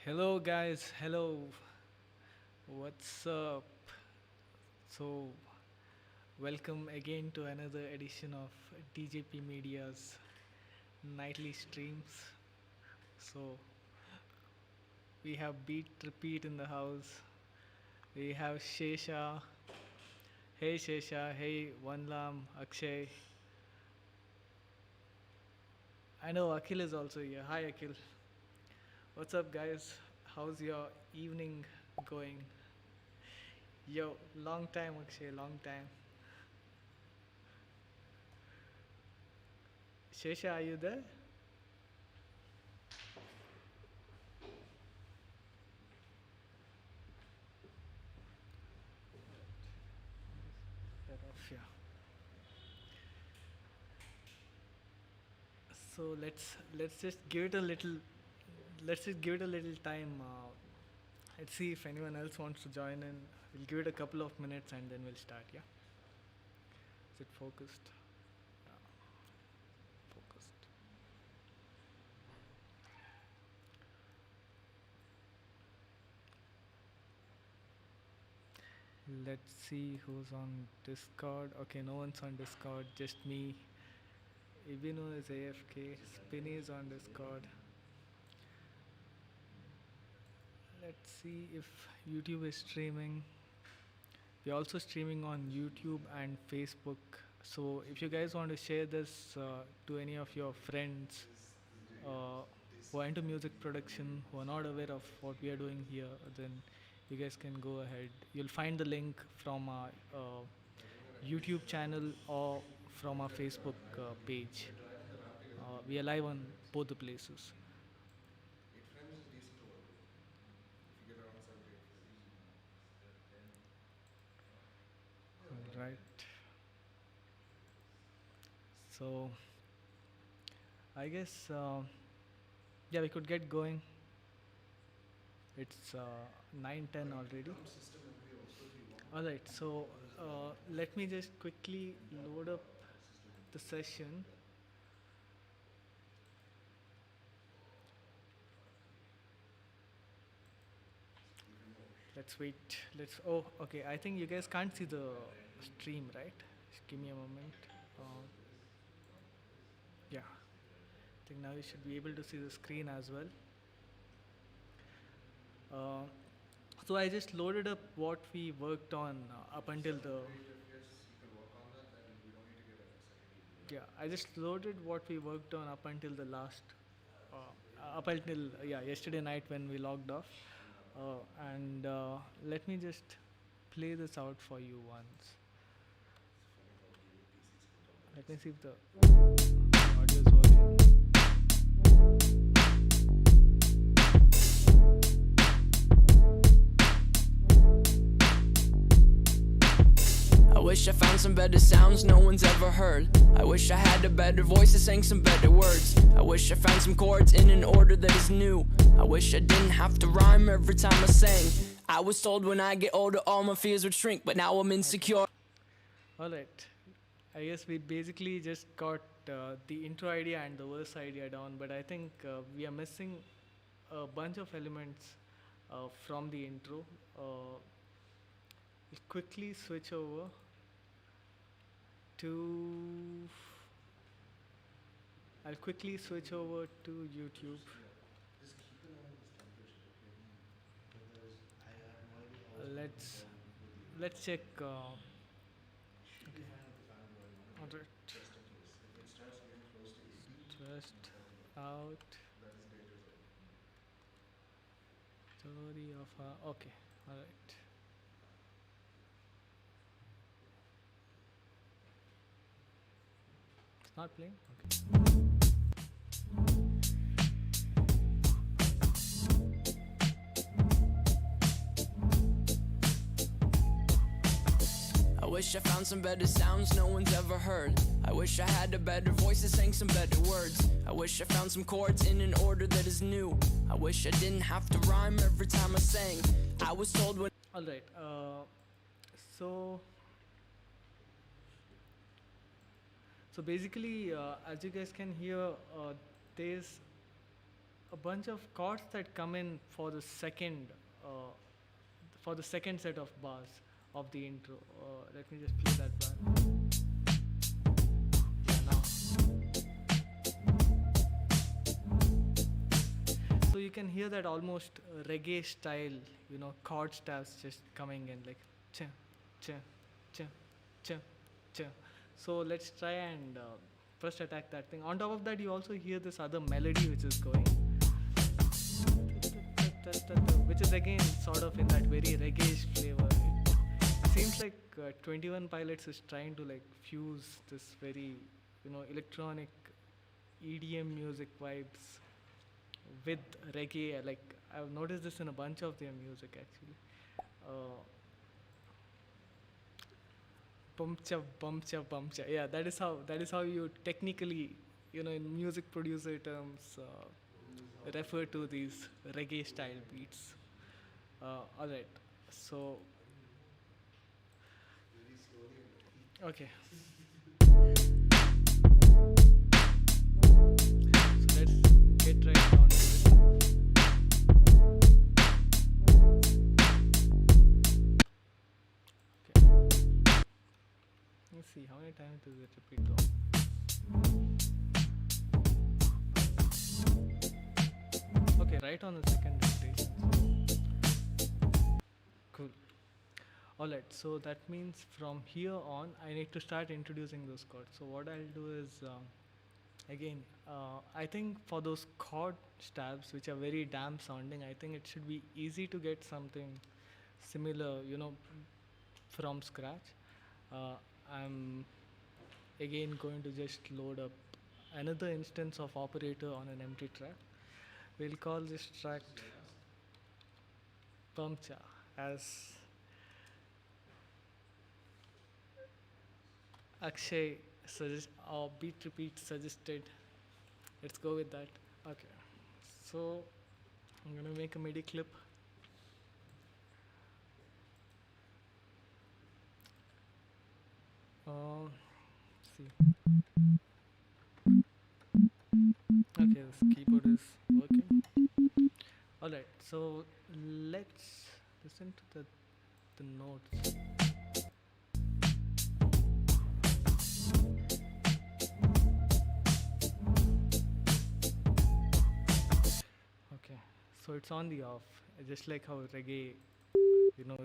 Hello, guys. Hello. What's up? So, welcome again to another edition of DJP Media's nightly streams. So, we have Beat Repeat in the house. We have Shesha. Hey, Shesha. Hey, Vanlam, Akshay. I know Akhil is also here. Hi, Akhil. What's up, guys? How's your evening going? Yo, long time, Akshay. Long time. Shesha, are you there? Get off here. So let's just give it a little time. Let's see if anyone else wants to join in. We'll give it a couple of minutes and then we'll start. Yeah, is it focused? Yeah, focused. Let's see who's on Discord. Okay, no one's on Discord. Just me. Ibino is AFK. Spinny is on Discord. Let's see if YouTube is streaming. We're also streaming on YouTube and Facebook. So if you guys want to share this to any of your friends uh, who are into music production, who are not aware of what we are doing here, then you guys can go ahead. You'll find the link from our YouTube channel or from our Facebook page. We are live on both the places. Right. So I guess yeah, we could get going. It's 9:10 already. All right, so let me just quickly load up the session. Let's wait. Let's. Oh, okay. I think you guys can't see the stream, right? Just give me a moment. Uh, yeah, I think now you should be able to see the screen as well. Uh, so I just loaded up what we worked on up until the. Yeah, I just loaded what we worked on up until the last. Up until yesterday night when we logged off. And let me just play this out for you once. Let me see if the audio is working. I wish I found some better sounds no one's ever heard. I wish I had a better voice that sang some better words. I wish I found some chords in an order that is new. I wish I didn't have to rhyme every time I sang. I was told when I get older all my fears would shrink, but now I'm insecure. All right. I guess we basically just got the intro idea and the verse idea down, but I think we are missing a bunch of elements from the intro. We'll quickly switch over to. I'll quickly switch over to YouTube. Let's let's check. Okay. All right. Just out. Story of a. Okay. All right. It's not playing. Okay. I wish I found some better sounds no one's ever heard. I wish I had a better voice that sang some better words. I wish I found some chords in an order that is new. I wish I didn't have to rhyme every time I sang. I was told when. All right. So so basically, as you guys can hear, there's a bunch of chords that come in for the second set of bars of the intro. Let me just play that bar. Yeah, now. So you can hear that almost reggae style, chord stabs just coming in like cha, cha, cha, cha, cha. So let's try and first attack that thing. On top of that, you also hear this other melody which is going, which is again sort of in that very reggae flavor. It seems like 21 Pilots is trying to like fuse this very, electronic EDM music vibes with reggae. Like I've noticed this in a bunch of their music actually. Bumcha bumcha. Yeah, that is how you technically, in music producer terms, refer to these reggae style beats. All right. So okay. So let's get right down to it. Okay. Let's see how many times does it repeat though. Okay, right on the second repetition. Cool. Alright, so that means from here on I need to start introducing those chords. So what I'll do is again, I think for those chord stabs which are very damp sounding, I think it should be easy to get something similar, from scratch. I'm again going to just load up another instance of operator on an empty track. We'll call this track Pumcha as Akshay or Beat Repeat suggested. Let's go with that. Okay. So I'm gonna make a MIDI clip. See. Okay, this keyboard is working. Alright, so let's listen to the notes. Okay, so it's on the off, just like how reggae,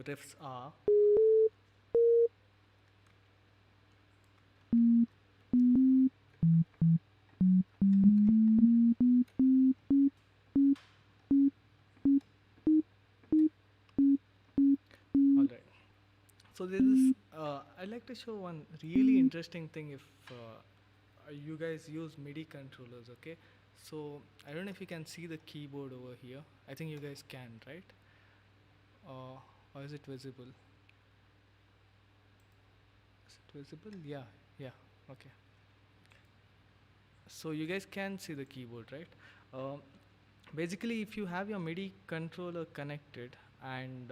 riffs are. Alright. So this is, I'd like to show one really interesting thing if you guys use MIDI controllers, okay? So I don't know if you can see the keyboard over here. I think you guys can, right? Or is it visible? Is it visible? Yeah, okay. So you guys can see the keyboard, right? Basically, if you have your MIDI controller connected and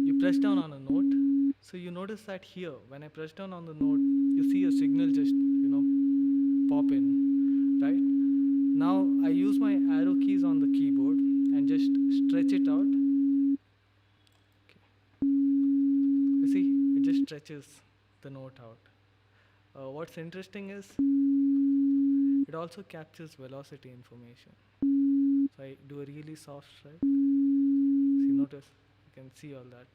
you press down on a note, so you notice that here, when I press down on the note, you see a signal just, pop in, right? Now I use my arrow keys on the keyboard and just stretch it out. Okay. You see, it just stretches the note out. What's interesting is it also captures velocity information. So I do a really soft strike. See, notice you can see all that,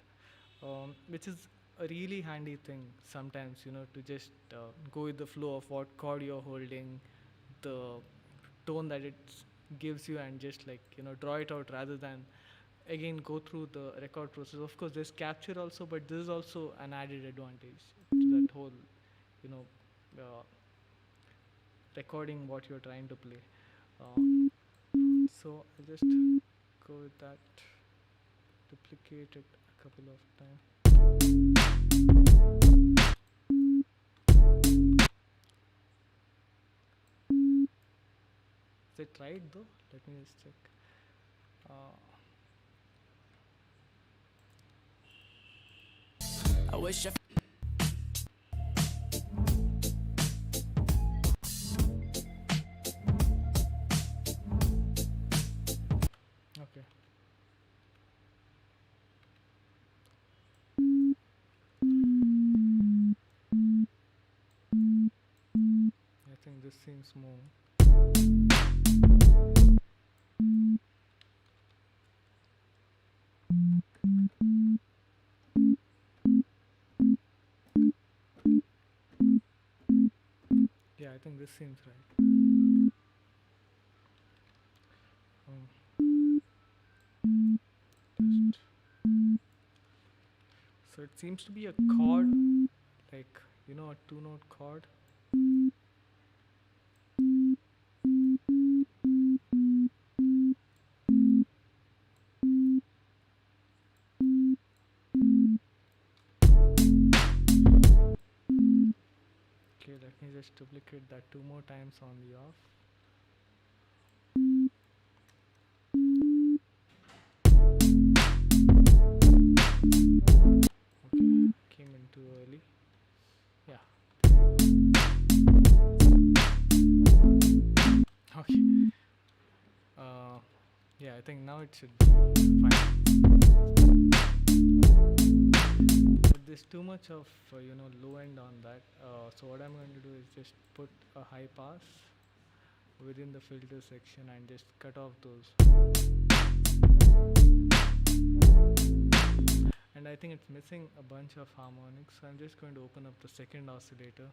which is a really handy thing sometimes, to just go with the flow of what chord you're holding, the tone that it gives you, and just like draw it out rather than again go through the record process. Of course, there's capture also, but this is also an added advantage to that whole, recording what you're trying to play. So I'll just go with that, duplicate it a couple of times. Is it right though? Let me just check. I wish this seems more. Yeah, I think this seems right. Just so it seems to be a chord, like a two-note chord. Okay, let me just duplicate that two more times on the off. Okay, came in too early. Yeah. Okay. Yeah, I think now it should be fine. But there's too much of low end on that. So what I'm going to do is just put a high pass within the filter section and just cut off those. And I think it's missing a bunch of harmonics, so I'm just going to open up the second oscillator.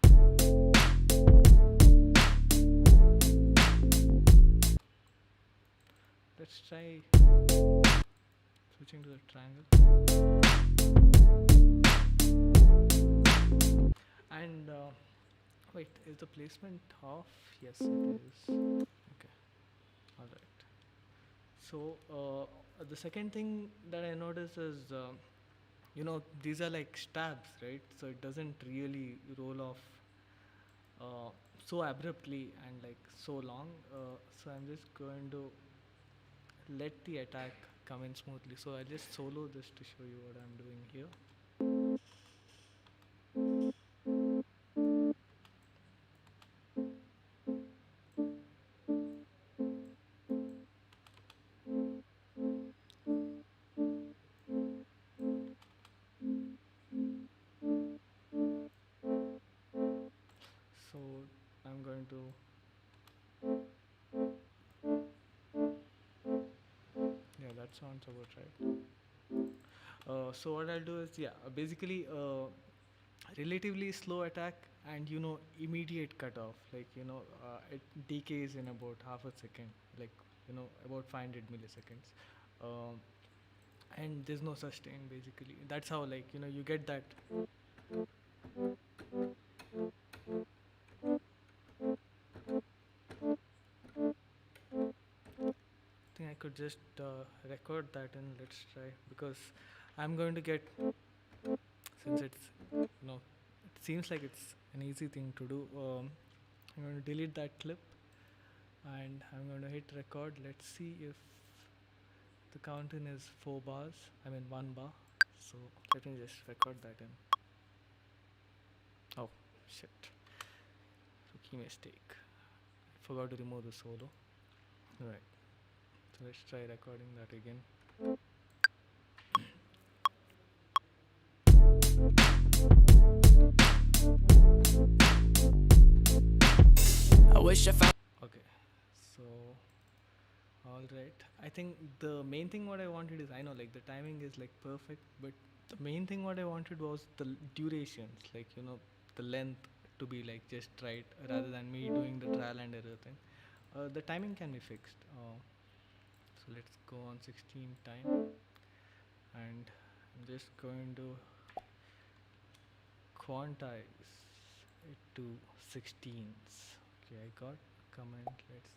Let's try switching to the triangle. And wait, is the placement off? Yes, it is. Okay, alright. So the second thing that I noticed is these are like stabs, right? So it doesn't really roll off so abruptly and like so long. So I'm just going to let the attack come in smoothly. So I'll just solo this to show you what I'm doing here. So I'm going to, yeah, that sounds about right. So what I'll do is, yeah, basically relatively slow attack and immediate cutoff. Like it decays in about half a second, like about 500 milliseconds. Um, and there's no sustain basically. That's how like you get that. I think I could just record that and let's try, because I'm going to get, since it's it seems like it's an easy thing to do. I'm going to delete that clip and I'm going to hit record. Let's see if the count in is 4 bars. I mean 1 bar. So let me just record that in. Oh shit! Rookie mistake. I forgot to remove the solo. Right. So let's try recording that again. I wish I found. Okay. So all right. I think the main thing what I wanted is, I know like the timing is like perfect, but the main thing what I wanted was the durations, like the length to be like just right, rather than me doing the trial and error thing. The timing can be fixed. So let's go on 16 time, and I'm just going to quantize it to 16s. Okay, I got a comment. Let's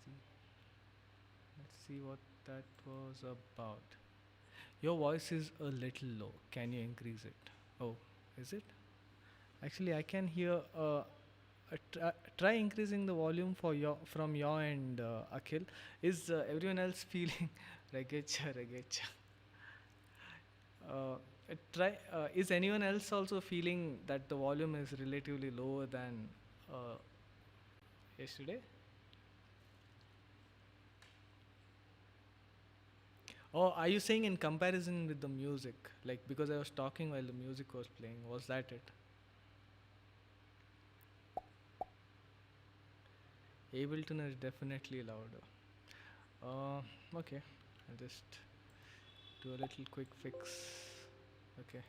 see what that was about. Your voice is a little low. Can you increase it? Oh, is it? Actually, I can hear. Try increasing the volume for your from your end, Akhil. Is everyone else feeling regecha regecha? Uh, try. Is anyone else also feeling that the volume is relatively lower than uh, yesterday? Or are you saying in comparison with the music? Like because I was talking while the music was playing. Was that it? Ableton is definitely louder. Okay, I'll just do a little quick fix. Okay.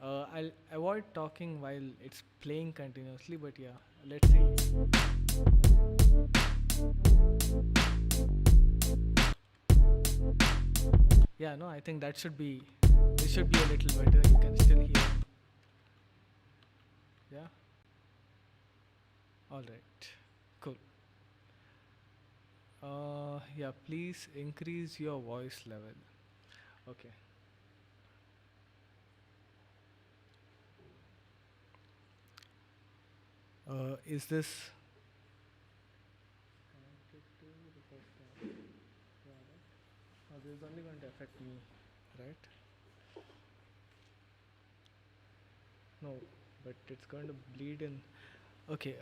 I'll avoid talking while it's playing continuously, but yeah, let's see. Yeah, no, I think that should be. This should be a little better. You can still hear. Yeah. All right. Cool. Yeah. Please increase your voice level. Okay. Is this connected to the first? Yeah, right? Oh, this is only going to affect me, right? No, but it's going to bleed in. Okay.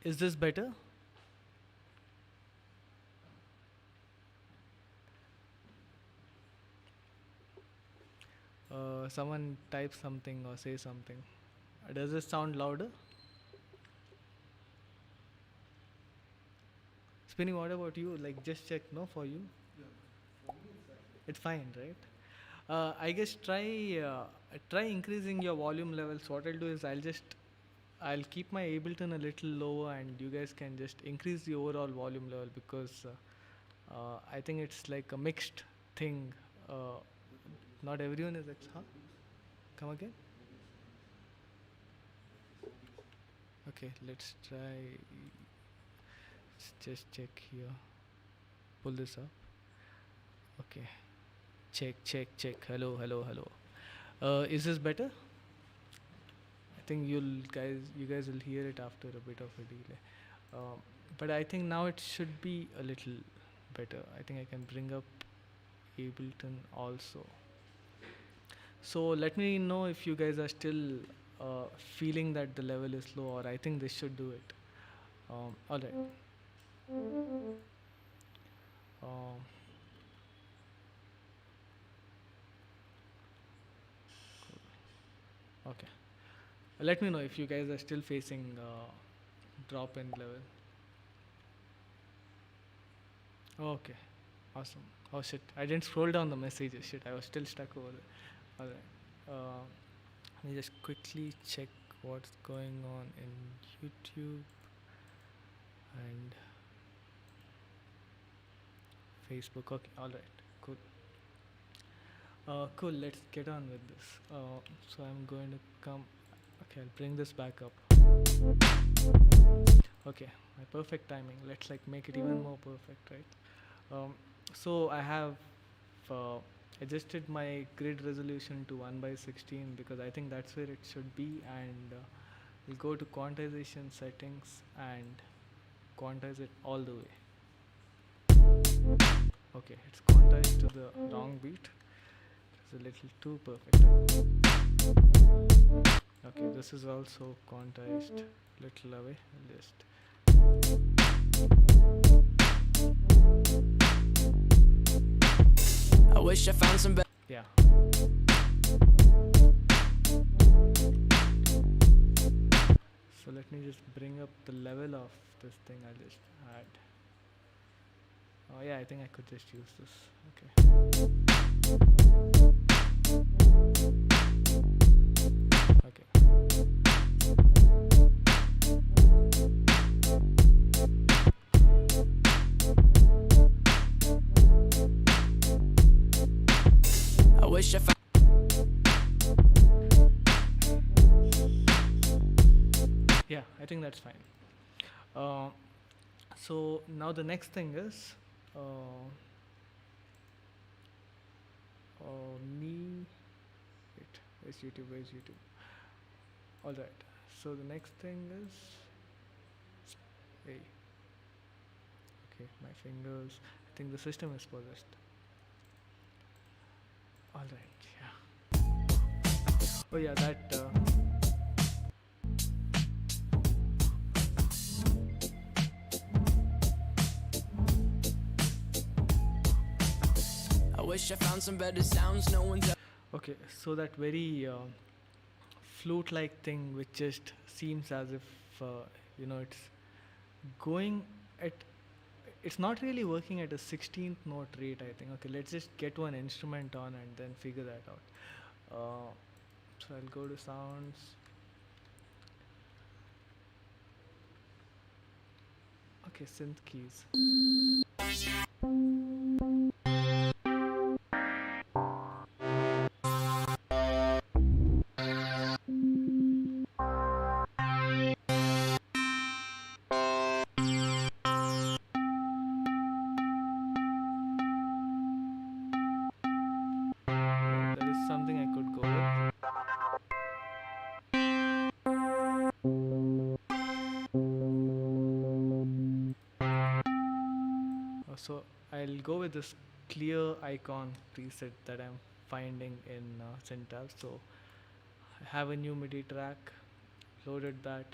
Is this better? Someone type something or say something. Does this sound louder? Spinning, what about you? Like, just check, no, for you? It's fine, right? I guess try increasing your volume levels. What I'll do is I'll keep my Ableton a little lower, and you guys can just increase the overall volume level because I think it's like a mixed thing. Not everyone is huh? Come again? Okay, let's try. Let's just check here. Pull this up. Okay. Check, check, check. Hello, hello, hello. Is this better? I think you guys will hear it after a bit of a delay. But I think now it should be a little better. I think I can bring up Ableton also. So let me know if you guys are still feeling that the level is low, or I think this should do it. All right. Um, okay. Let me know if you guys are still facing drop in level. Okay. Awesome. Oh shit! I didn't scroll down the messages. Shit, I was still stuck over there. All right. Let me just quickly check what's going on in YouTube and Facebook. Okay, all right, cool. Cool. Let's get on with this. So I'm going to come. Okay, I'll bring this back up. Okay, my perfect timing. Let's like make it even more perfect, right? So I have uh, adjusted my grid resolution to 1 by 16 because I think that's where it should be, and we'll go to quantization settings and quantize it all the way. Okay, it's quantized to the wrong beat. It's a little too perfect. Okay, this is also quantized little away. I'll just I wish I found some better. yeah. So let me just bring up the level of this thing. I'll just add. Oh yeah, I think I could just use this. Okay. Okay. I wish I found. Yeah, I think that's fine. So now the next thing is me. Wait, where's YouTube? Where's YouTube? All right. So the next thing is hey. Okay, my fingers. I think the system is possessed. All right. Yeah. Oh yeah, that. I wish I found some better sounds. No one's. Okay, so that very flute-like thing, which just seems as if it's going at, it's not really working at a 16th note rate, I think. Okay, let's just get one instrument on and then figure that out. So I'll go to sounds. Okay, synth keys. That is something I could go with. So I'll go with this clear icon preset that I'm finding in Syntal. So I have a new MIDI track, loaded that,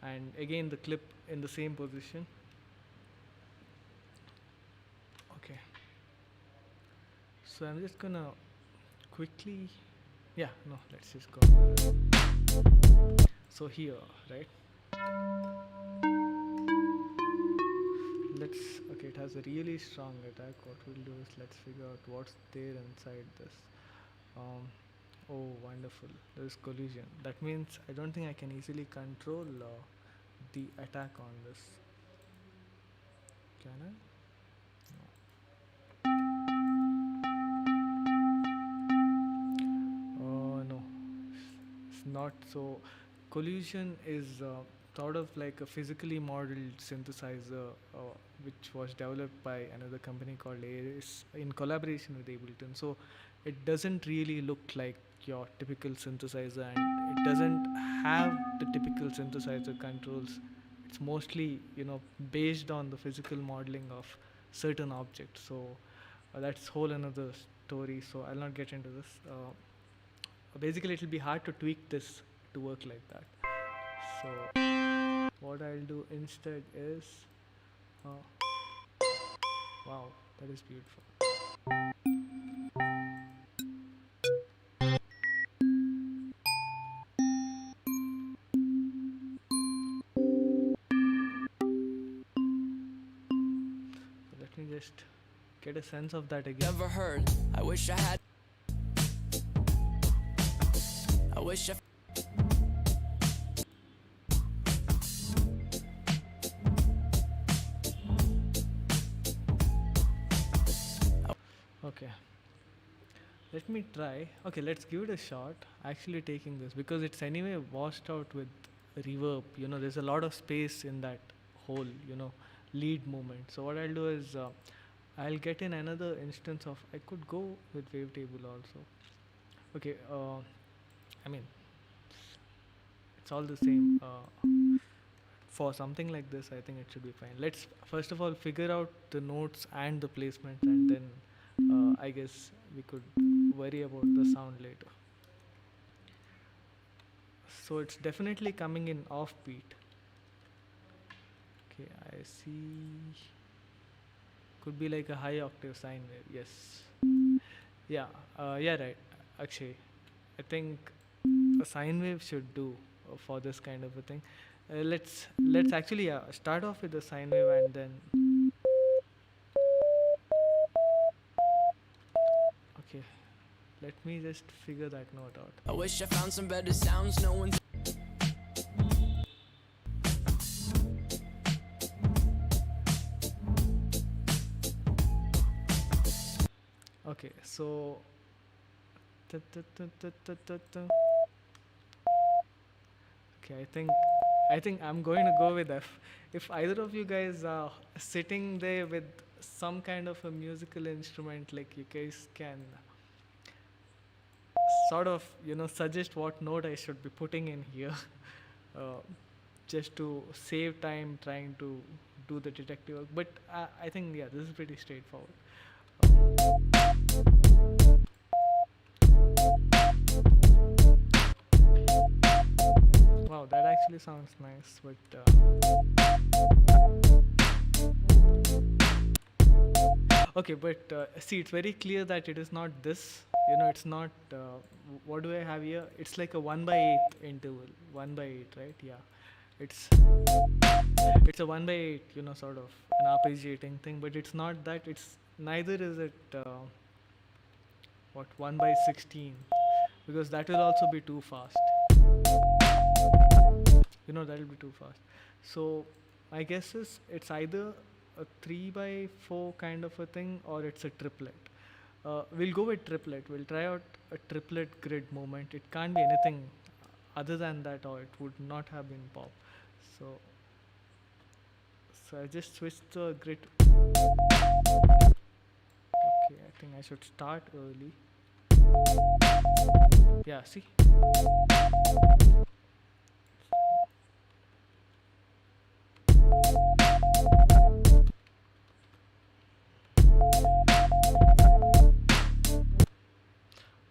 and again the clip in the same position. Okay, so I'm just gonna quickly, yeah, no, let's just go with it. So here, right? Let's, okay, it has a really strong attack. What we'll do is let's figure out what's there inside this. Um, oh, wonderful. There's collision. That means I don't think I can easily control the attack on this. Can I? No, it's not. So collision is sort of like a physically modeled synthesizer which was developed by another company called Ares in collaboration with Ableton. So it doesn't really look like your typical synthesizer, and it doesn't have the typical synthesizer controls. It's mostly, based on the physical modeling of certain objects. So that's whole another story. So I'll not get into this. Basically, it'll be hard to tweak this to work like that. So what I'll do instead is, wow, that is beautiful. So let me just get a sense of that again. Never heard. I wish I had. I wish I. Okay, let me try. Okay, let's give it a shot. Actually taking this because it's anyway washed out with reverb. There's a lot of space in that whole lead movement. So what I'll do is I'll get in another instance of, I could go with wavetable also. Okay, I mean, it's all the same. For something like this, I think it should be fine. Let's first of all figure out the notes and the placement, and then I guess we could worry about the sound later. So it's definitely coming in offbeat. Okay, I see. Could be like a high octave sine wave. Yes. Yeah. Yeah. Right. Actually, I think a sine wave should do for this kind of a thing. Let's actually start off with the sine wave and then. Okay, let me just figure that note out. I wish I found some better sounds. No one's. Okay, so. Okay, I think I'm going to go with F. If either of you guys are sitting there with some kind of a musical instrument, like you guys can sort of suggest what note I should be putting in here, uh, just to save time trying to do the detective work. But I think this is pretty straightforward. Wow, that actually sounds nice, but okay, but see, it's very clear that it is not this. It's not. What do I have here? It's like a 1/8 interval, 1/8, right? Yeah, it's it's a 1 by 8, sort of an arpeggiating thing, but it's not that. It's neither is it what 1 by 16, because that will also be too fast. That'll be too fast. So my guess is it's either a 3 by 4 kind of a thing, or it's a triplet. We'll go with triplet. We'll try out a triplet grid movement. It can't be anything other than that, or it would not have been pop. So, so I just switched the grid. Okay, I think I should start early. Yeah, see.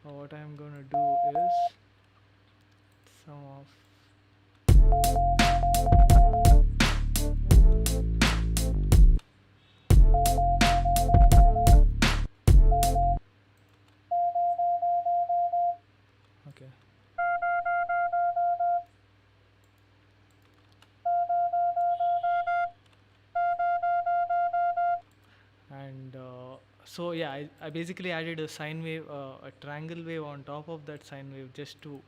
What I'm gonna do is some of okay. And so yeah, I basically added a sine wave, a triangle wave on top of that sine wave, just to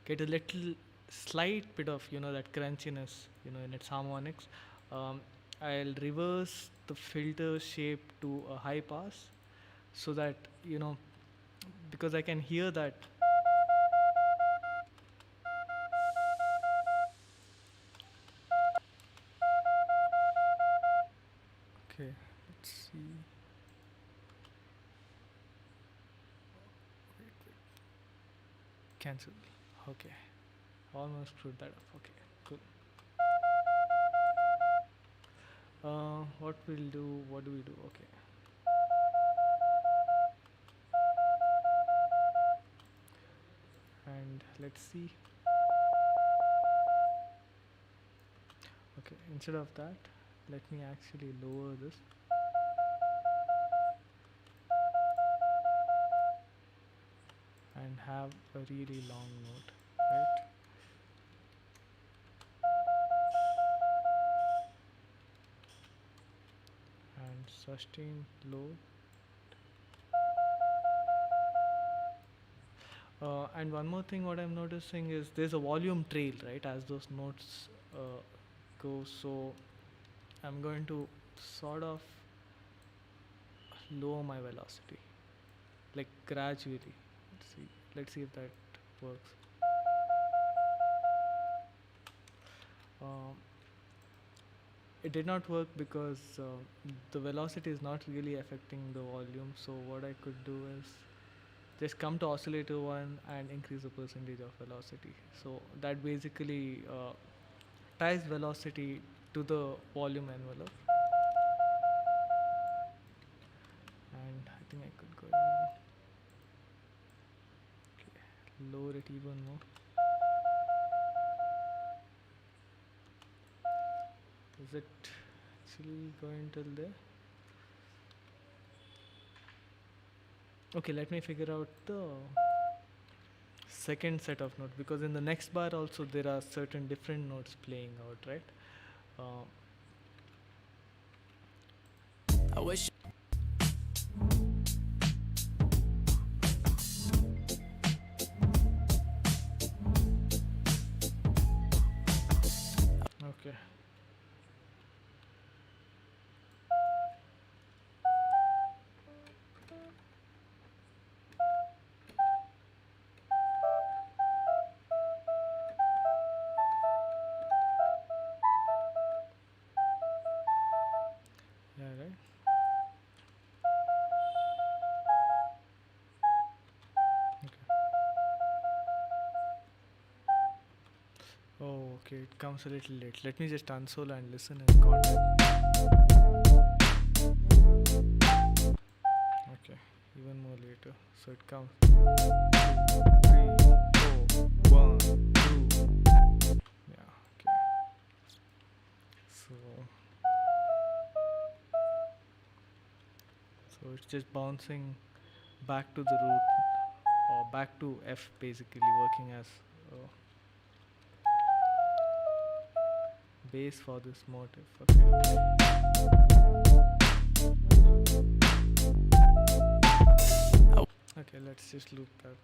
get a little slight bit of that crunchiness in its harmonics. um, I'll reverse the filter shape to a high pass, so that because I can hear that. Okay, let's see. Cancel. Okay, almost screwed that up. Okay, cool. What we'll do? What do we do? Okay. And let's see. Okay, instead of that, let me actually lower this. And have a really long note, right? And sustain low. And one more thing, what I'm noticing is there's a volume trail, right, as those notes go. So I'm going to sort of lower my velocity, like gradually. Let's see if that works. Um, it did not work because the velocity is not really affecting the volume. So what I could do is just come to oscillator 1 and increase the percentage of velocity. So that basically ties velocity to the volume envelope. And I think I could go lower it even more. Is it actually going till there? Okay, let me figure out the second set of notes, because in the next bar also there are certain different notes playing out, right? Uh, I wish. okay. Yeah, right. Okay. Oh, okay. It comes a little late. Let me just unsolo and listen in context. Okay, even more later. So it comes 2, 3, 4, 1, 2. Yeah. Okay. So, so it's just bouncing back to the root, or back to F, basically working as. Uh, base for this motif. Okay. Okay, let's just loop that.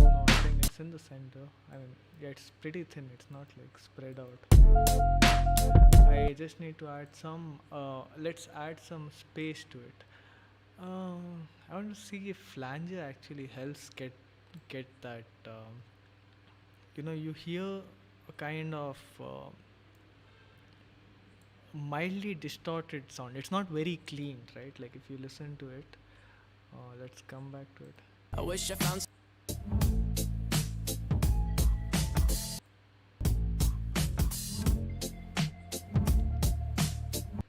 No, I think it's in the center. I mean, yeah, it's pretty thin. It's not like spread out. I just need to add some. Let's add some space to it. I want to see if flanger actually helps get that. You hear a kind of mildly distorted sound. It's not very clean, right? Like if you listen to it. Let's come back to it. I wish I found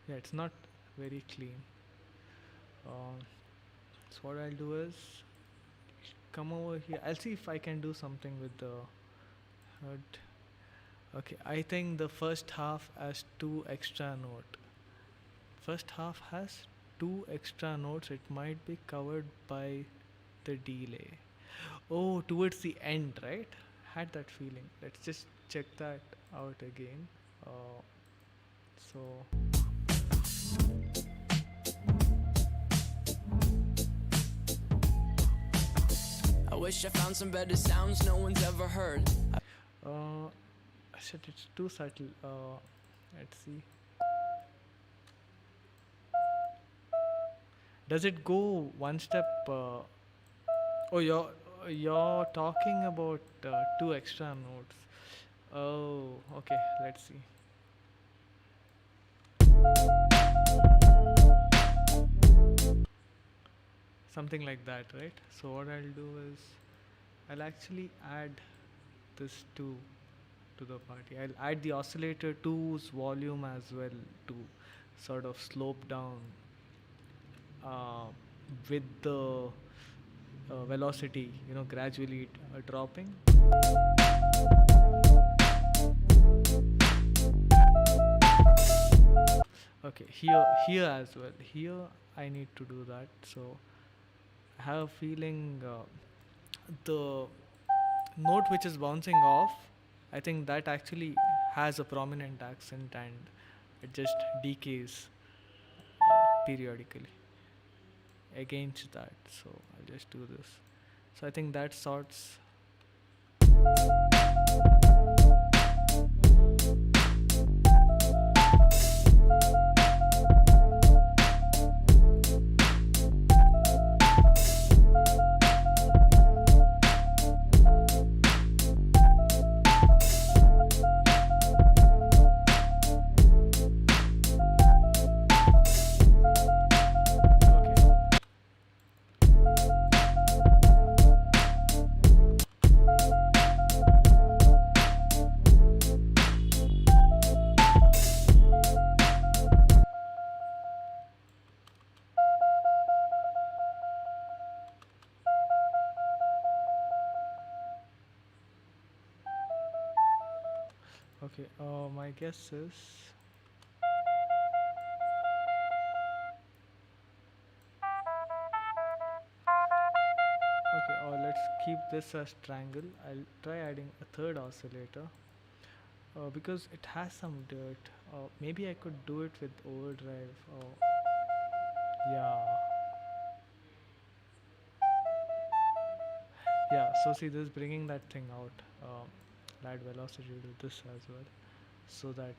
Yeah, it's not very clean. So what I'll do is come over here. I'll see if I can do something with the HUD. Okay, I think the first half has two extra note. First half has two extra notes. It might be covered by the delay. Oh, towards the end, right? Had that feeling. Let's just check that out again. So I wish I found some better sounds no one's ever heard. shit, it's too subtle. Let's see. Does it go one step? Oh, you're talking about two extra notes. Oh, okay. Let's see. Something like that, right? So what I'll do is I'll actually add this 2 to the party. I'll add the oscillator 2's volume as well to sort of slope down uh, with the velocity, gradually dropping. Okay, here as well. Here I need to do that. So I have a feeling the note which is bouncing off, I think that actually has a prominent accent and it just decays periodically against that. So I'll just do this. So I think that sorts. Okay, my guess is okay. Let's keep this as triangle. I'll try adding a third oscillator because it has some dirt. Maybe I could do it with overdrive. Yeah, yeah. So see, this is bringing that thing out. I'll add velocity to this as well, so that.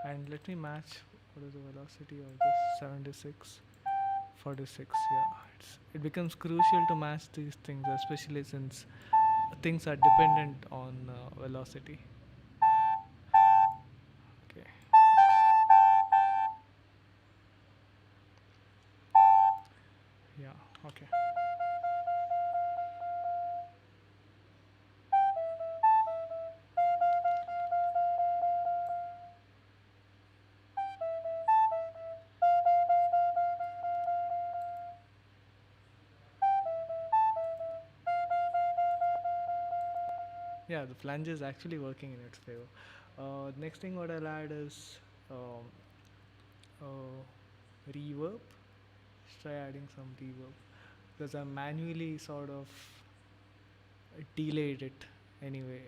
And let me match what is the velocity of this 76 46. Yeah, it becomes crucial to match these things, especially since things are dependent on velocity. Okay, yeah, okay. Yeah, the flange is actually working in its favor. Next thing what I'll add is um, reverb. Let's try adding some reverb because I manually sort of delayed it anyway.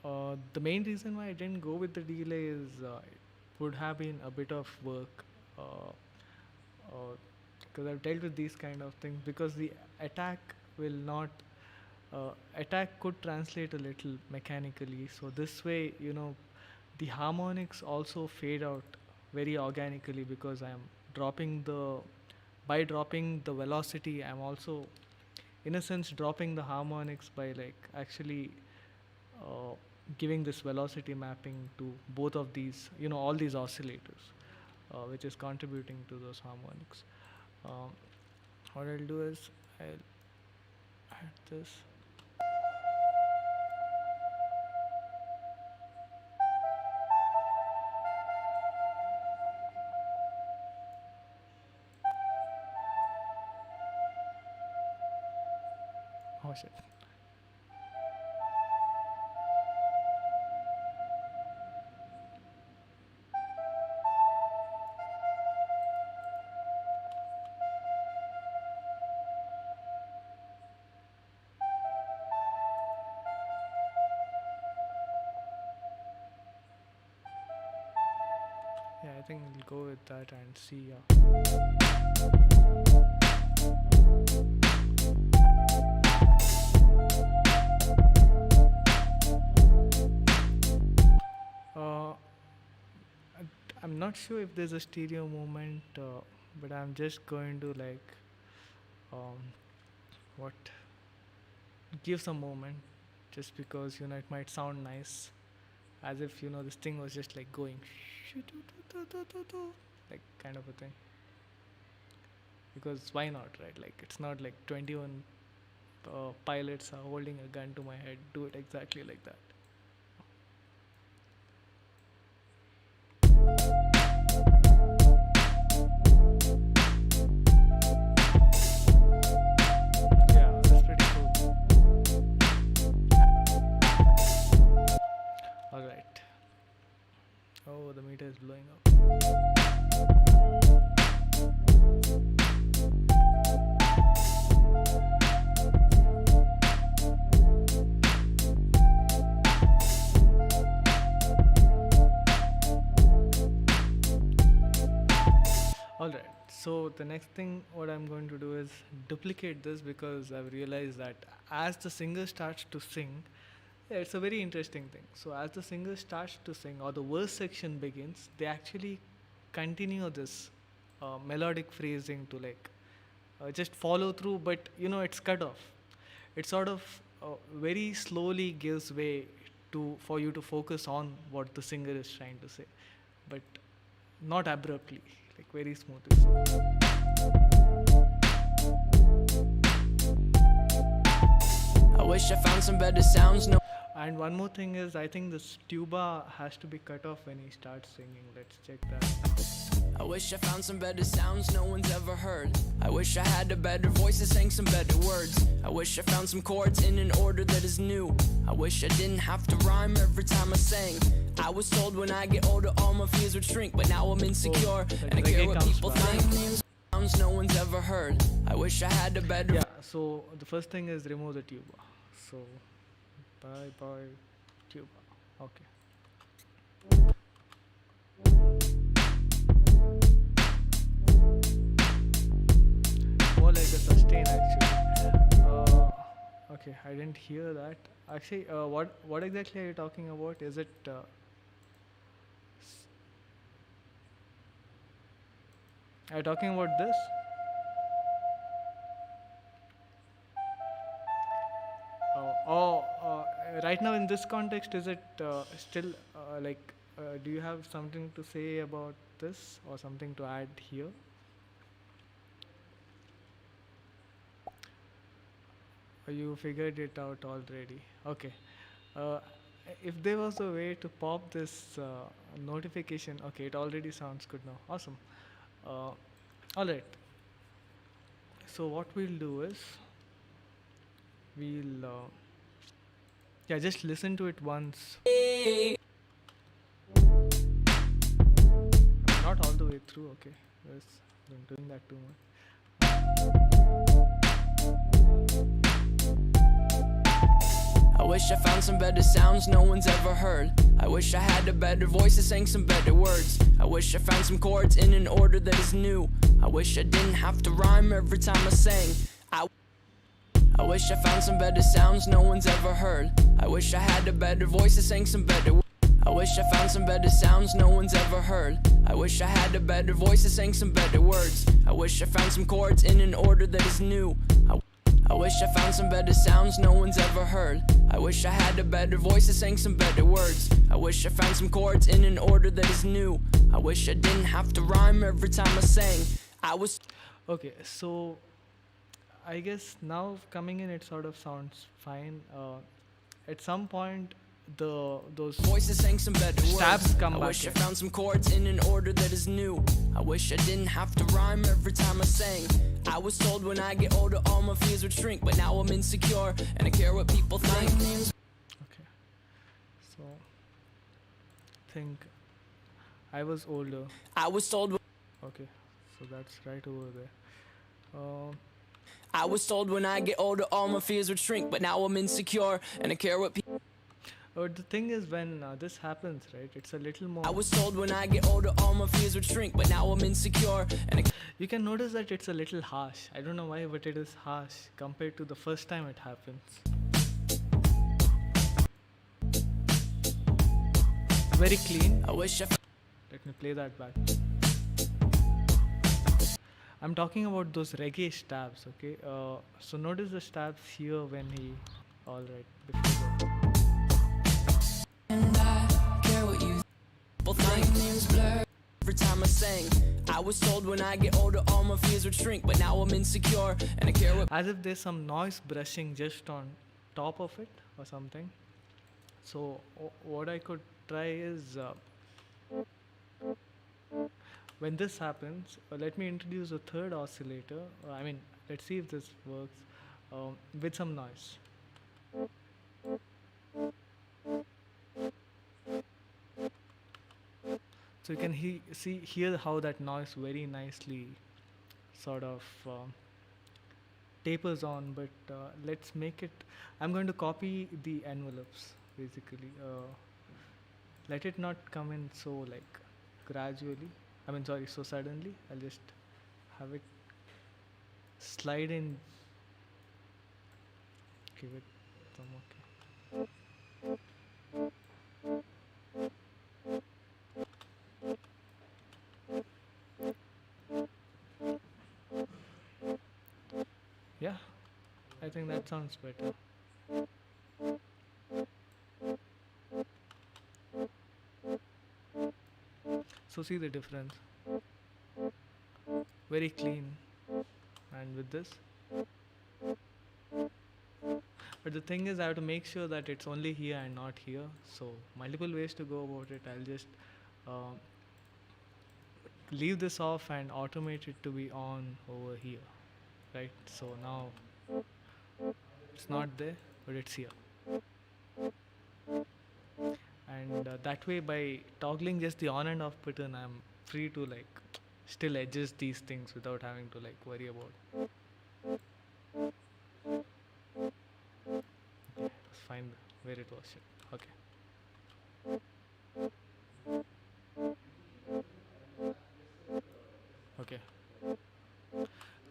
The main reason why I didn't go with the delay is it would have been a bit of work because I've dealt with these kind of things because the attack will not attack could translate a little mechanically, so this way the harmonics also fade out very organically because I'm dropping the by dropping the velocity I'm also in a sense dropping the harmonics by like actually uh, giving this velocity mapping to both of these, all these oscillators, which is contributing to those harmonics. Um, what I'll do is I'll add this. Oh shit. Yeah, I think we'll go with that and see. Uh, I'm not sure if there's a stereo movement, but I'm just going to like um, what give some moment just because it might sound nice as if this thing was just like going like kind of a thing, because why not, right? Like it's not like 21 pilots are holding a gun to my head, do it exactly like that. Yeah, that's pretty cool. All right. Oh, the meter is blowing up. Alright, so the next thing what I'm going to do is duplicate this because I've realized that as the singer starts to sing, yeah, it's a very interesting thing. So as the singer starts to sing or the verse section begins, they actually continue this melodic phrasing to like just follow through, but it's cut off. It sort of very slowly gives way to for you to focus on what the singer is trying to say, but not abruptly, like very smoothly. I wish I found some better sounds. No. And one more thing is, I think this tuba has to be cut off when he starts singing. Let's check that. I wish I found some better sounds no one's ever heard. I wish I had a better voice that sang some better words. I wish I found some chords in an order that is new. I wish I didn't have to rhyme every time I sang. I was told when I get older all my fears would shrink, but now I'm insecure and I care what people think. Sounds no one's ever heard. I wish I had a better. Yeah, so the first thing is remove the tuba. So bye bye tuba. Okay. More like a sustain actually. Okay, I didn't hear that. Actually, what exactly are you talking about? Is it are you talking about this? Right now in this context, is it still do you have something to say about this or something to add here? Or you figured it out already? Okay. Uh, if there was a way to pop this notification, okay, it already sounds good now. Awesome. All right. So what we'll do is we'll yeah, just listen to it once. Not all the way through, okay. Yes, I'm doing that too much. I wish I found some better sounds no one's ever heard. I wish I had a better voice that sang some better words. I wish I found some chords in an order that is new. I wish I didn't have to rhyme every time I sang. I wish I found some better sounds no one's ever heard. I wish I had a better voice that sang some better words. I wish I found some better sounds no one's ever heard. I wish I had a better voice that sang some better words. I wish I found some chords in an order that is new. I wish I found some better sounds no one's ever heard. I wish I had a better voice that sang some better words. I wish I found some chords in an order that is new. I wish I didn't have to rhyme every time I sang. I was Okay, so I guess now coming in, it sort of sounds fine. At some point, those voices sang some better stabs words. come I back wish I in. found some chords in an order that is new. I wish I didn't have to rhyme every time I sang. I was told when I get older all my fears would shrink, but now I'm insecure and I care what people think. Okay, so think I was older. I was told Okay, so that's right over there. I was told when I get older all my fears would shrink, but now I'm insecure and I care what people. But the thing is, when this happens, right, it's a little more. I was told when I get older all my fears would shrink, but now I'm insecure and I. You can notice that it's a little harsh. I don't know why, but it is harsh compared to the first time it happens. Very clean. I wish I. Let me play that back. I'm talking about those reggae stabs, okay? So notice the stabs here when he. Alright, before that. And I care what you both think. Names blur every time I sang. I was told when I get older all my fears would shrink, but now I'm insecure and I care what. As if there's some noise brushing just on top of it or something. So what I could try is when this happens, let me introduce a third oscillator. Let's see if this works with some noise. So you can hear how that noise very nicely sort of tapers on, but let's make it. I'm going to copy the envelopes basically. Let it not come in so like gradually. So suddenly. I'll just have it slide in. Give it some okay. Yeah, I think that sounds better. So see the difference. Very clean. And with this. But the thing is, I have to make sure that it's only here and not here. So multiple ways to go about it. I'll just leave this off and automate it to be on over here. Right? So now it's not there, but it's here. And that way, by toggling just the on and off button, I'm free to like still adjust these things without having to like worry about. Okay, let's find where it was. Okay.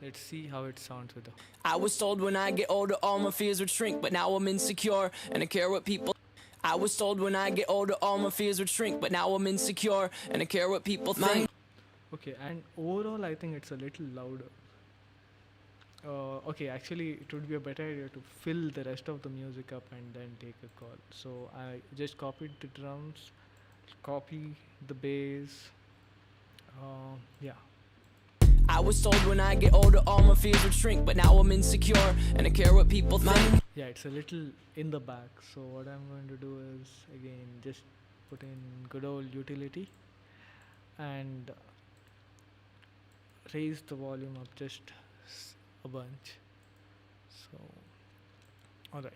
Let's see how it sounds with the. I was told when I get older all my fears would shrink, but now I'm insecure and I care what people. I was told when I get older all my fears would shrink, but now I'm insecure and I care what people think. Okay, and overall I think it's a little louder. Okay, actually it would be a better idea to fill the rest of the music up and then take a call. So I just copied the drums, copy the bass. Yeah. I was told when I get older all my fears would shrink, but now I'm insecure and I care what people think. Yeah, it's a little in the back. So what I'm going to do is again just put in good old utility and raise the volume up just a bunch. So All right.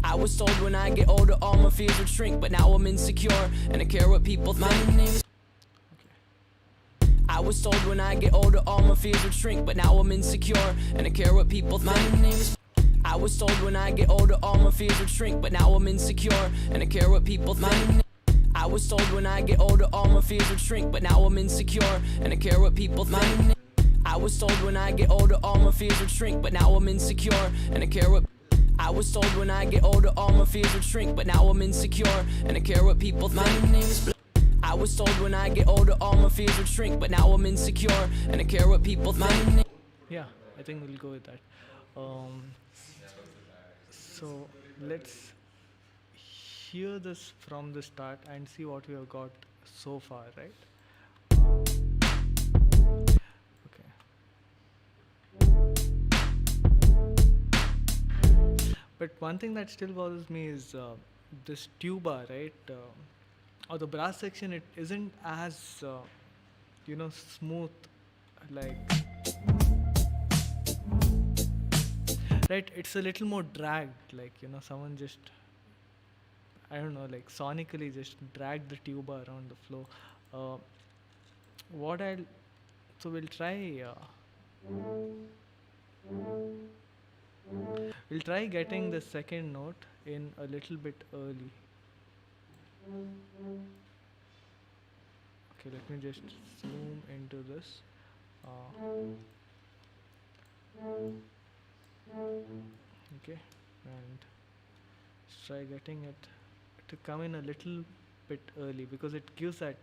I was told when I get older all my fears would shrink, but now I'm insecure and I care what people think. My name is Okay. I was told when I get older all my fears would shrink, but now I'm insecure and I care what people think. My name is I was told when I get older all my fears would shrink, but now I'm insecure and I care what people think. I was told when I get older all my fears would shrink, but now I'm insecure and I care what people think. I was told when I get older all my fears would shrink, but now I'm insecure and I care what I was told when I get older all my fears would shrink, but now I'm insecure and I care what people think. My name is I was told when I get older all my fears would shrink, but now I'm insecure and I care what people think. Yeah, I think we'll go with that. Um, so let's hear this from the start and see what we have got so far, right? Okay. But one thing that still bothers me is this tuba, right? Or the brass section, it isn't as smooth, like, right? It's a little more dragged, like, someone just, I don't know, like sonically just drag the tuba around the floor. Uh, what I'll so we'll try getting the second note in a little bit early. Okay, let me just zoom into this. Okay, and try getting it to come in a little bit early because it gives that.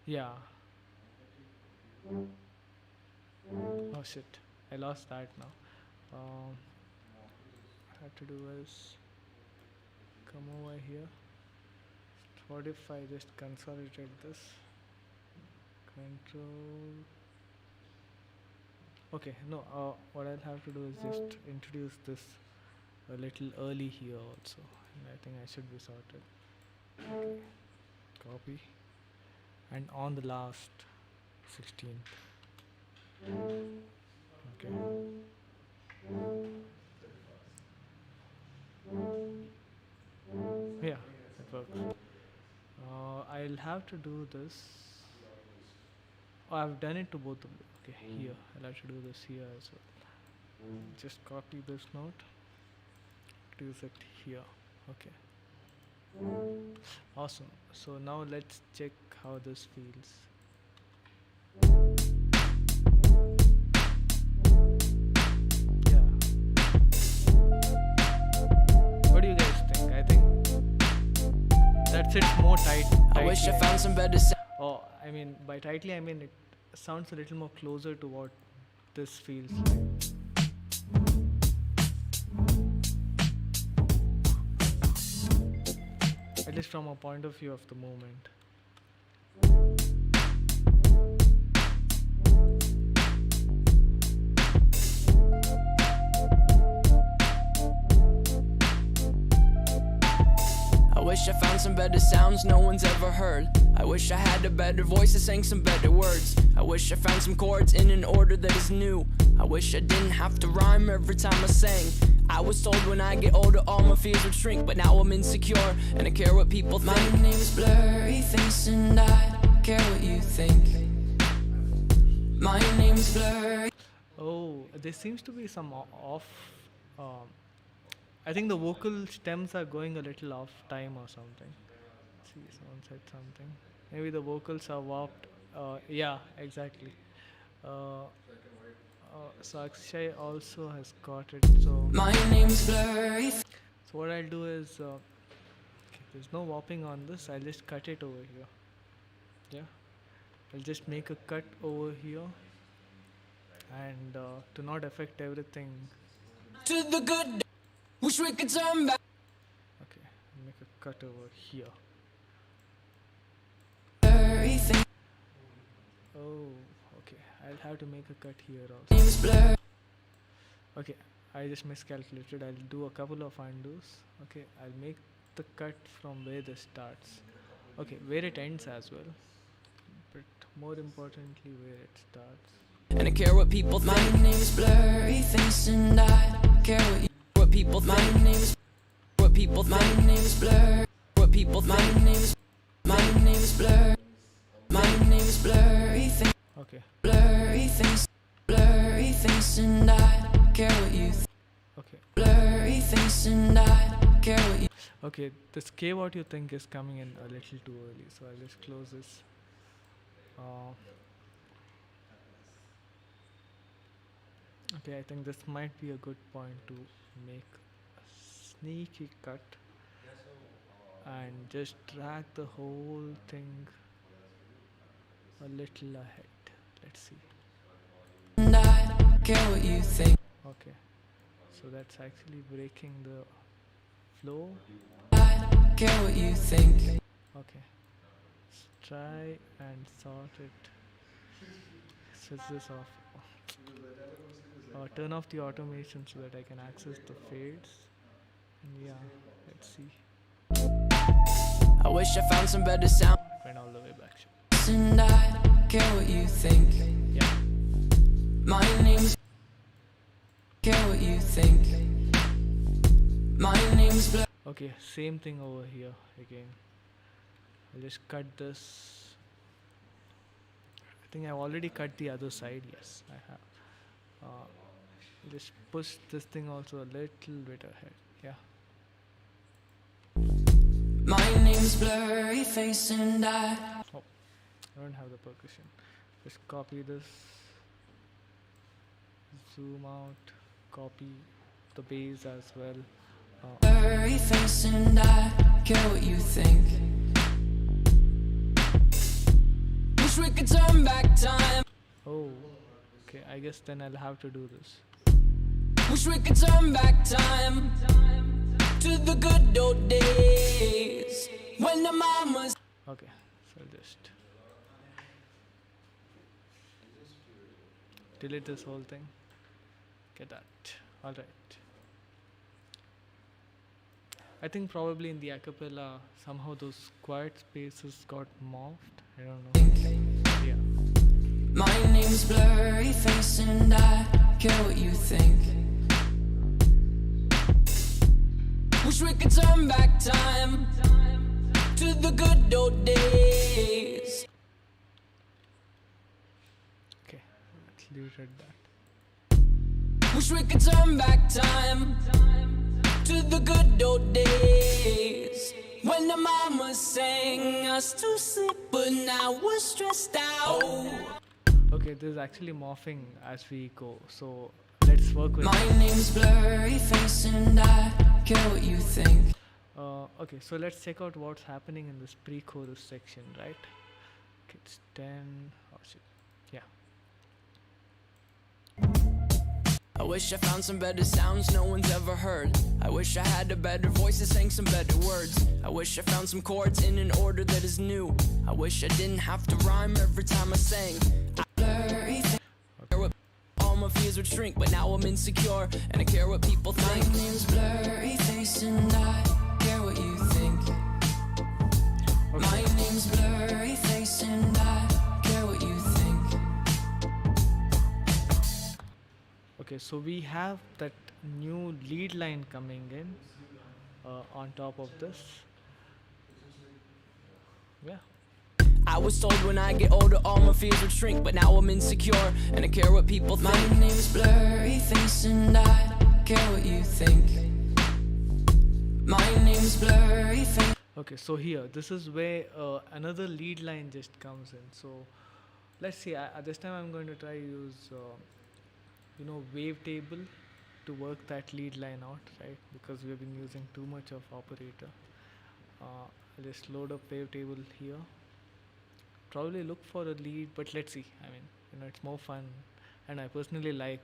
Yeah. Oh shit, I lost that now. What I have to do is come over here. What if I just consolidate this? Control. Okay, no, what I'll have to do is just introduce this a little early here also. And I think I should be sorted. Okay, copy. And on the last 16th. Okay. Yeah, it works. I'll have to do this. Oh, I've done it to both of them. Okay, here. I'll have to do this here as well. Just copy this note. Use it here. Okay. Awesome. So now let's check how this feels. Yeah. What do you guys think? I think that sits more tight. I wish I tightly, found some better Oh, I mean, by tightly, I mean it sounds a little more closer to what this feels like. At least from a point of view of the moment. I wish I found some better sounds no one's ever heard. I wish I had a better voice that sang some better words. I wish I found some chords in an order that is new. I wish I didn't have to rhyme every time I sang. I was told when I get older all my fears would shrink, but now I'm insecure and I care what people think. My name's Blurry Face and I care what you think. My name's Blurry. Oh, there seems to be some off. I think the vocal stems are going a little off time or something. See, someone said something. Maybe the vocals are warped. Yeah, exactly. Uh, so Akshay also has got it. So My name's Blurry. so what I'll do is, okay, there's no warping on this. I'll just cut it over here. Yeah, I'll just make a cut over here, and to not affect everything. To the good. Wish we could turn back. Okay, I'll make a cut over here. Blurry face. Oh, okay. I'll have to make a cut here also. Name's Blurry. Okay, I just miscalculated. I'll do a couple of undos. Okay, I'll make the cut from where this starts. Okay, where it ends as well. But more importantly where it starts. And I care what people think. My name's Blurry Face and I care what people think. My name's what people think. My name's Blur. What people think. My name's Blur. My name's Blurry Face. Okay. Blurry Face. Blurry Face and I care what you think. Okay. Blurry Face and I care what you. Okay, this K what you think is coming in a little too early, so I'll just close this. Okay, I think this might be a good point to make a sneaky cut and just drag the whole thing a little ahead. Let's see. And I care what you think. Okay, so that's actually breaking the flow. I care what you think. Okay, let's try and sort it. Switch this off. Turn off the automation so that I can access the fades. And yeah, let's see. I wish I found some better sound. Went all the way back. And I care what you think. Yeah. My name's care what you think. My name's Blur. Okay, same thing over here again. I'll just cut this. I think I've already cut the other side. Yes, I have. Just push this thing also a little bit ahead. Yeah. My name's Blurry Face and I. Oh, I don't have the percussion. Just copy this. Zoom out. Copy the bass as well. Blurry Face and I care what you think. Wish we could turn back time. Oh, okay. I guess then I'll have to do this. Wish we could turn back time to the good old days when the mamas. Okay, so just delete this whole thing. Get that. Alright. I think probably in the acapella somehow those quiet spaces got morphed. I don't know. Yeah. My name's Blurry Face and I care what you think. Wish we could turn back time to the good old days. Okay, let's leave it at that. Wish we could turn back time to the good old days when the mama sang us to sleep, but now we're stressed out. Okay, this is actually morphing as we go, so let's work with My it. name's Blurry Face and I care what you think. Okay, so let's check out what's happening in this pre-chorus section, right? Okay, it's 10. Oh shit. Yeah. I wish I found some better sounds no one's ever heard. I wish I had a better voice that sang some better words. I wish I found some chords in an order that is new. I wish I didn't have to rhyme every time I sang. Blurry Face. All my fears would shrink, but now I'm insecure and I care what people think. My name's Blurry Face and I care what you think. My name's Blurry Face and I care what you think. Okay, so we have that new lead line coming in on top of this. Yeah. I was told when I get older all my fears would shrink, but now I'm insecure and I care what people think. My name's Blurry Face and I care what you think. My name's Blurry Face. Okay, so here, this is where another lead line just comes in. So let's see, this time I'm going to try use, wavetable to work that lead line out, right? Because we've been using too much of operator. I'll just load up wavetable here. Probably look for a lead, but let's see. I mean, it's more fun, and I personally like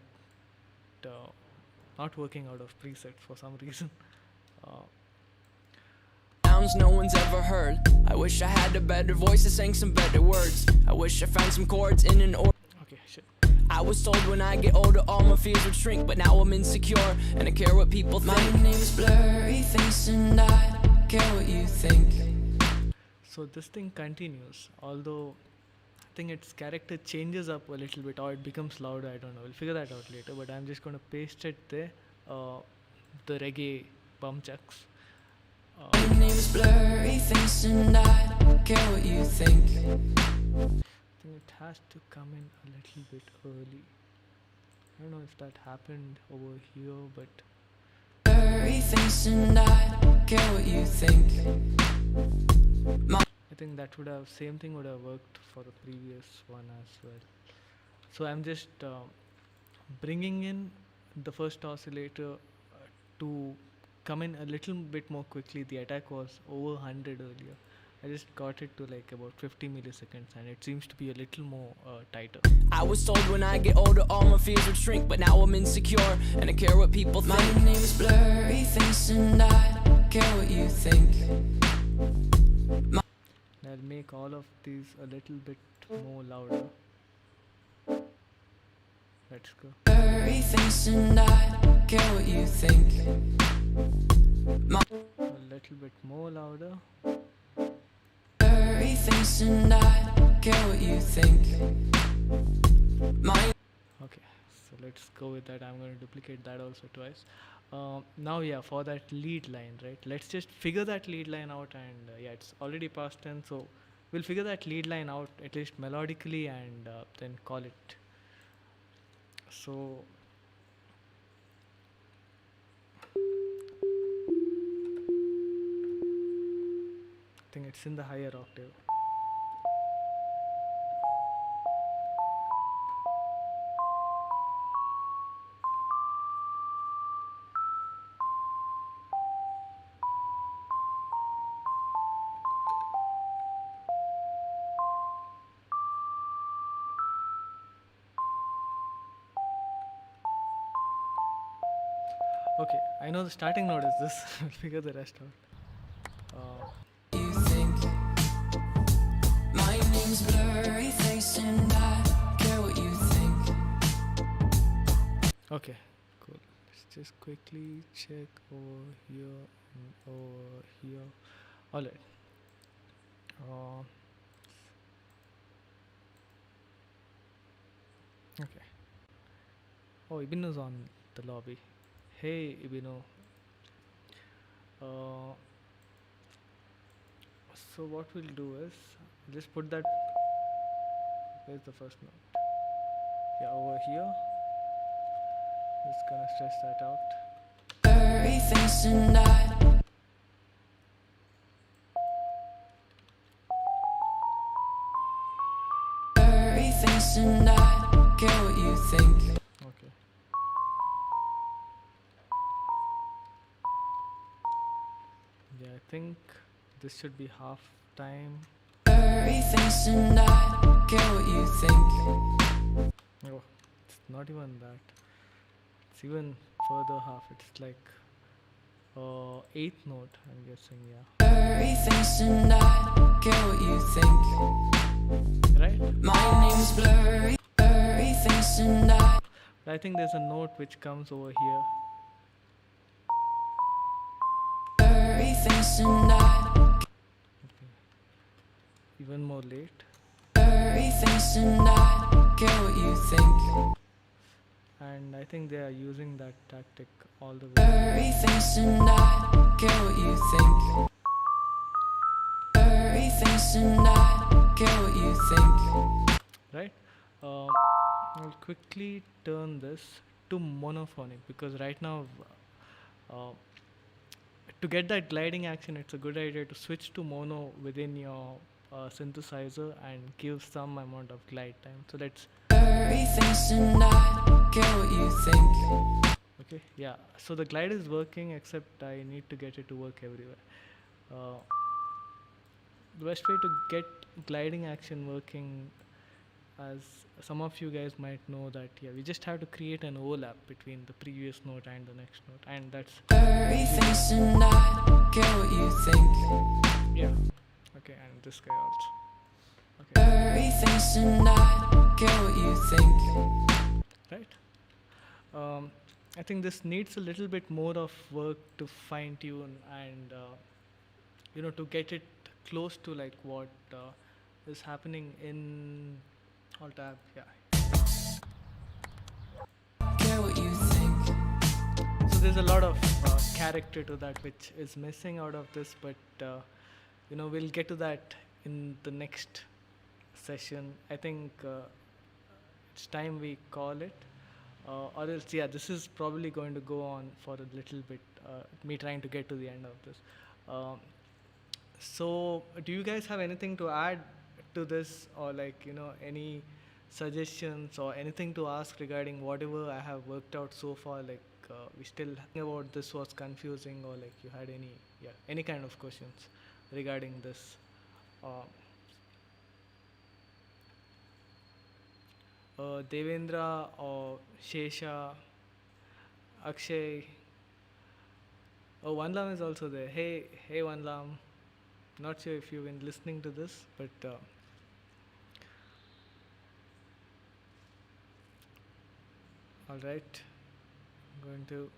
not working out of presets for some reason. Sounds no one's ever heard. I wish I had a better voice that sang some better words. I wish I found some chords in an order. Okay, shit. I was told when I get older all my fears would shrink, but now I'm insecure and I care what people think. My name's Blurry Face and I care what you think. So this thing continues, although think its character changes up a little bit or it becomes louder. I don't know. We'll figure that out later. But I'm just going to paste it there. Uh, the reggae bum chucks. My name's Blurry Face and I don't care what you think. I think it has to come in a little bit early. I don't know if that happened over here, but Blurry Face and I don't care what you think. I think that would have same thing would have worked for the previous one as well. So I'm just bringing in the first oscillator to come in a little bit more quickly. The attack was over 100 earlier. I just got it to like about 50 milliseconds and it seems to be a little more tighter. I was told when I get older all my fears would shrink, but now I'm insecure and I care what people think. My name's Blurry Face and I don't care what you think. I'll make all of these a little bit more louder. Let's go. Blurry Face and I don't care what you think. A little bit more louder. Blurry Face and I don't care what you think. Okay, so let's go with that. I'm going to duplicate that also twice. Now, yeah, for that lead line, right? Let's just figure that lead line out, and yeah, it's already past 10, so we'll figure that lead line out at least melodically and then call it. So, I think it's in the higher octave. Okay, I know the starting note is this. We'll figure the rest out. You think my name's Blurry Face and I don't care what you think. Okay, cool. Let's just quickly check over here and over here. Alright. Okay. Oh, Ibinu's on the lobby. Hey, Ibinu. So what we'll do is just put that. Where's the first note? Yeah, over here. Just gonna stretch that out. Blurry Face and I Blurry Face and I don't care what you think. Okay. Yeah, I think this should be half time. Blurry Face and I don't care what you think. Oh, it's not even that. It's even further half. It's like eighth note, I'm guessing, yeah. Blurry Face and I don't care what you think. Right? My name's Blurry Face and I think there's a note which comes over here. Blurry Face and I Okay. Even more late. Blurry Face and I don't care what you think. And I think they are using that tactic all the way. Blurry Face and I don't care what you think. Blurry Face and I don't care what you think. Right? I'll quickly turn this to monophonic because right now, to get that gliding action, it's a good idea to switch to mono within your synthesizer and give some amount of glide time. So let's. Blurry Face and I don't care what you think. Okay, yeah. So the glide is working, except I need to get it to work everywhere. The best way to get gliding action working, as some of you guys might know, that yeah, we just have to create an overlap between the previous note and the next note, and that's Blurry Face and I don't care what you think. yeah. Okay, and this guy also. Okay, Blurry Face and I don't care what you think. right. I think this needs a little bit more of work to fine tune and to get it close to like what is happening in Alt Tab. Yeah. Care what you think. So there's a lot of character to that which is missing out of this, but we'll get to that in the next session. I think it's time we call it, or else, yeah, this is probably going to go on for a little bit. Me trying to get to the end of this. Um, so, do you guys have anything to add to this, or like any suggestions or anything to ask regarding whatever I have worked out so far? Like, we still about this was confusing, or like you had any kind of questions regarding this. Uh, Devendra or Shesha, Akshay. Oh, Vanlam is also there. Hey, Vanlam. Not sure if you've been listening to this, but all right. I'm going to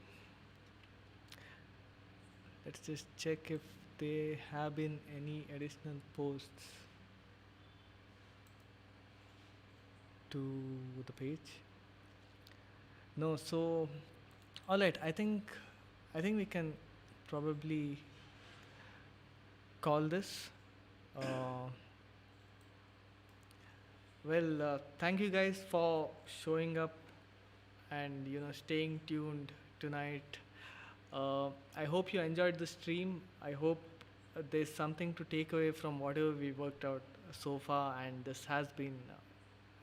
let's just check if there have been any additional posts to the page. No, so all right. I think we can probably call this. Uh, thank you guys for showing up and staying tuned tonight. I hope you enjoyed the stream. I hope there's something to take away from whatever we worked out so far, and this has been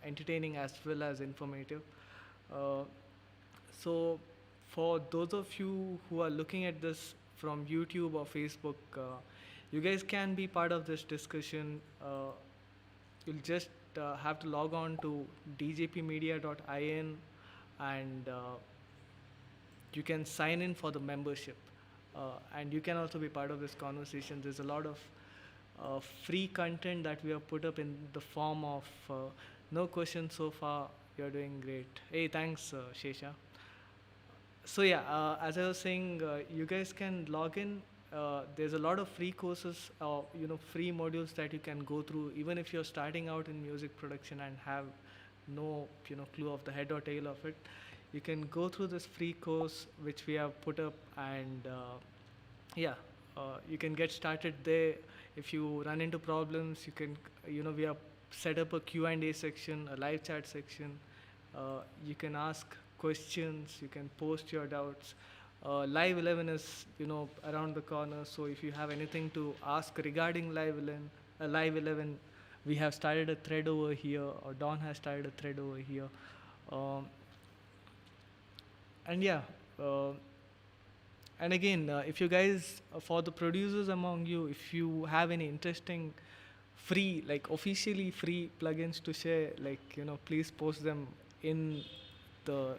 entertaining as well as informative. Uh, so, for those of you who are looking at this from YouTube or Facebook, you guys can be part of this discussion. You'll just have to log on to djpmedia.in, and you can sign in for the membership, and you can also be part of this conversation. There's a lot of free content that we have put up in the form of no questions so far. You're doing great. Hey, thanks, Shesha. So yeah, as I was saying, you guys can log in. There's a lot of free courses, free modules that you can go through, even if you're starting out in music production and have no, clue of the head or tail of it. You can go through this free course which we have put up, and yeah, you can get started there. If you run into problems, you can, we have set up a Q&A section, a live chat section. You can ask questions, you can post your doubts. Live 11 is around the corner, so if you have anything to ask regarding live 11, we have started a thread over here, or Don has started a thread over here. um, and yeah, uh, and again, if you guys, for the producers among you, if you have any interesting free, like officially free plugins to share, like please post them in the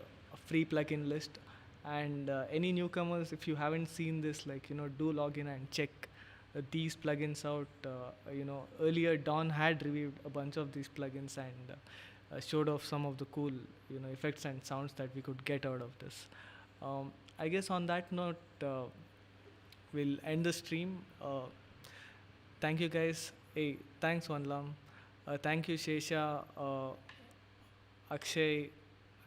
free plugin list. And any newcomers, if you haven't seen this, like do log in and check these plugins out. Earlier Don had reviewed a bunch of these plugins, and showed off some of the cool effects and sounds that we could get out of this. I guess on that note, we'll end the stream. Thank you guys. Hey, thanks Vanlam. Thank you Shesha, Akshay,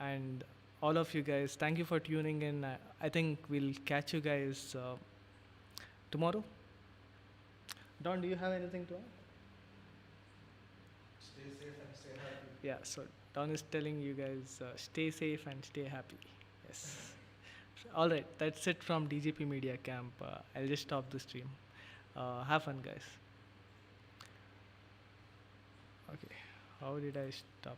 and all of you guys. Thank you for tuning in. I think we'll catch you guys tomorrow. Don, do you have anything to add? Stay safe and stay happy. Yeah, so Don is telling you guys, stay safe and stay happy. Yes. All right, that's it from DGP Media Camp. I'll just stop the stream. Have fun, guys. Okay, how did I stop?